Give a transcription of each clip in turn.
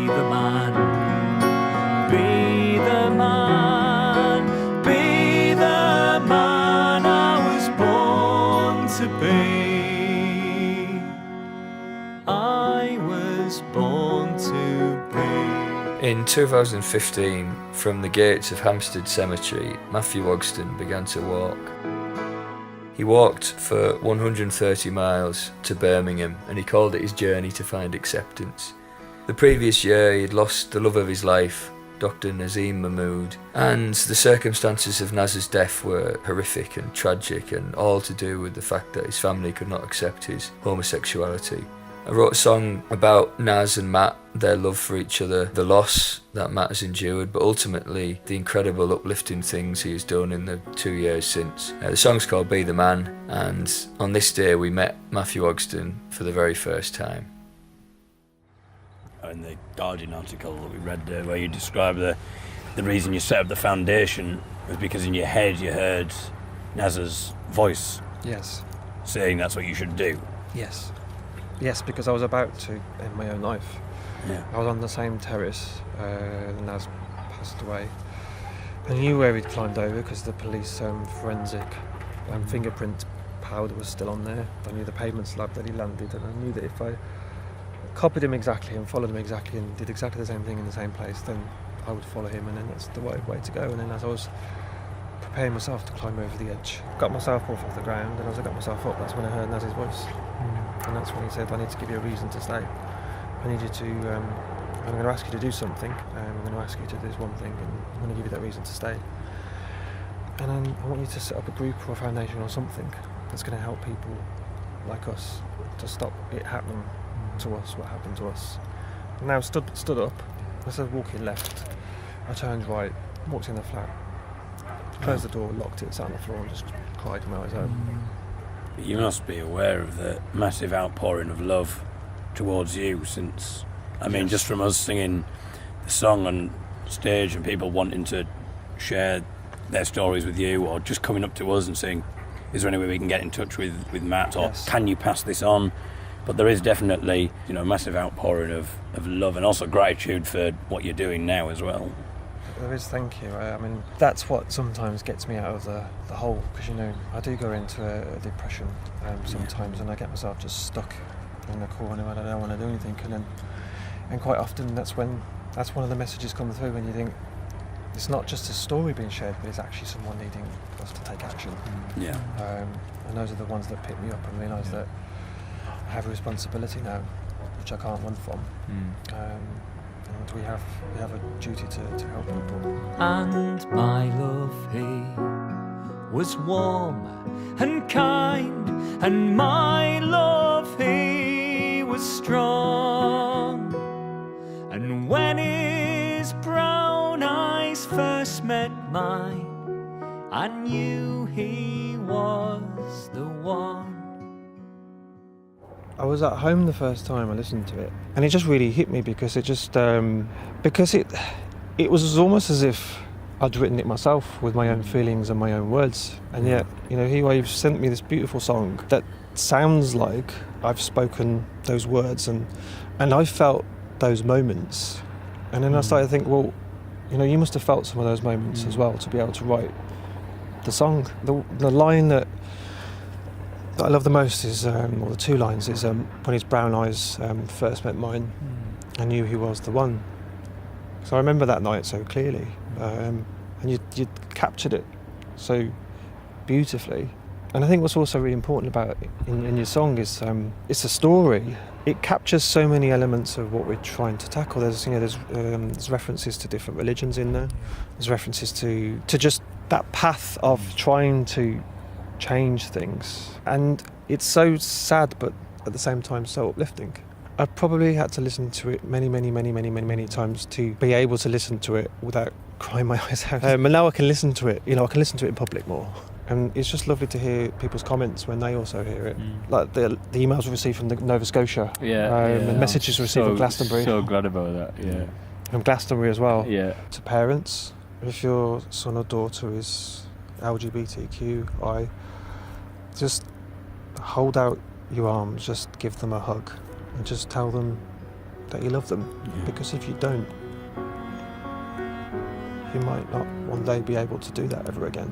the man, be the man, be the man I was born to be. I was born to be. In 2015, from the gates of Hampstead Cemetery, Matthew Ogston began to walk. He walked for 130 miles to Birmingham, and he called it his journey to find acceptance. The previous year he had lost the love of his life, Dr. Nazim Mahmood, and the circumstances of Naz's death were horrific and tragic, and all to do with the fact that his family could not accept his homosexuality. I wrote a song about Naz and Matt, their love for each other, the loss that Matt has endured, but ultimately the incredible uplifting things he has done in the 2 years since. The song's called Be the Man, and on this day we met Matthew Ogston for the very first time. In the Guardian article that we read where you describe the reason you set up the foundation was because in your head you heard Naz's voice. Yes. Saying that's what you should do. Yes. Yes, because I was about to end my own life. Yeah. I was on the same terrace. Naz passed away. I knew where he'd climbed over because the police forensic fingerprint powder was still on there. I knew the pavement slab that he landed, and I knew that if I copied him exactly and followed him exactly and did exactly the same thing in the same place, then I would follow him, and then that's the way to go. And then as I was preparing myself to climb over the edge, got myself off the ground, and as I got myself up, that's when I heard Naz's voice. And that's when he said, I need to give you a reason to stay. I need you to, I'm going to ask you to do something. I'm going to ask you to do this one thing, and I'm going to give you that reason to stay. And then I want you to set up a group or a foundation or something that's going to help people like us to stop it happening to us, what happened to us. And now stood up, I said walking left, I turned right, walked in the flat, closed the door, locked it, sat on the floor and just cried my eyes open. You must be aware of the massive outpouring of love towards you since, Yes. just from us singing the song on stage and people wanting to share their stories with you, or just coming up to us and saying, is there any way we can get in touch with Matt, or Yes. can you pass this on? But there is definitely, a massive outpouring of love and also gratitude for what you're doing now as well. There is, thank you. That's what sometimes gets me out of the hole, because I do go into a depression sometimes, and I get myself just stuck in the corner and I don't want to do anything, and quite often that's one of the messages come through when you think it's not just a story being shared, but it's actually someone needing us to take action. Yeah. And those are the ones that pick me up and realise that I have a responsibility now, which I can't run from. And we have a duty to help people. And my love, he was warm and kind, and my love, he was strong. And when his brown eyes first met mine, I knew he was the one. I was at home the first time I listened to it, and it just really hit me because it was almost as if I'd written it myself with my own feelings and my own words. And yet, here you've sent me this beautiful song that sounds like I've spoken those words, and I felt those moments. And then I started to think, well, you must have felt some of those moments as well to be able to write the song. The line that I love the most is, or the two lines, is when his brown eyes first met mine, I knew he was the one. So I remember that night so clearly, and you captured it so beautifully. And I think what's also really important about it in your song is it's a story. It captures so many elements of what we're trying to tackle. There's references to different religions in there. There's references to just that path of trying to change things, and it's so sad but at the same time so uplifting. I probably had to listen to it many times to be able to listen to it without crying my eyes out. And now I can listen to it, I can listen to it in public more, and it's just lovely to hear people's comments when they also hear it. Like the emails we received from Nova Scotia, and messages received from Glastonbury. So glad about that. Yeah. From Glastonbury as well. Yeah. To parents, if your son or daughter is LGBTQI, just hold out your arms, just give them a hug, and just tell them that you love them. Because if you don't, you might not one day be able to do that ever again.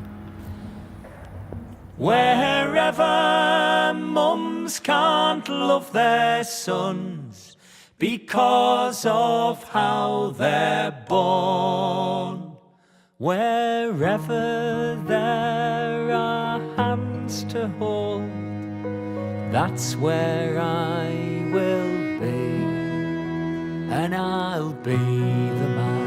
Wherever mums can't love their sons because of how they're born, wherever there are hands to hold, that's where I will be, and I'll be the man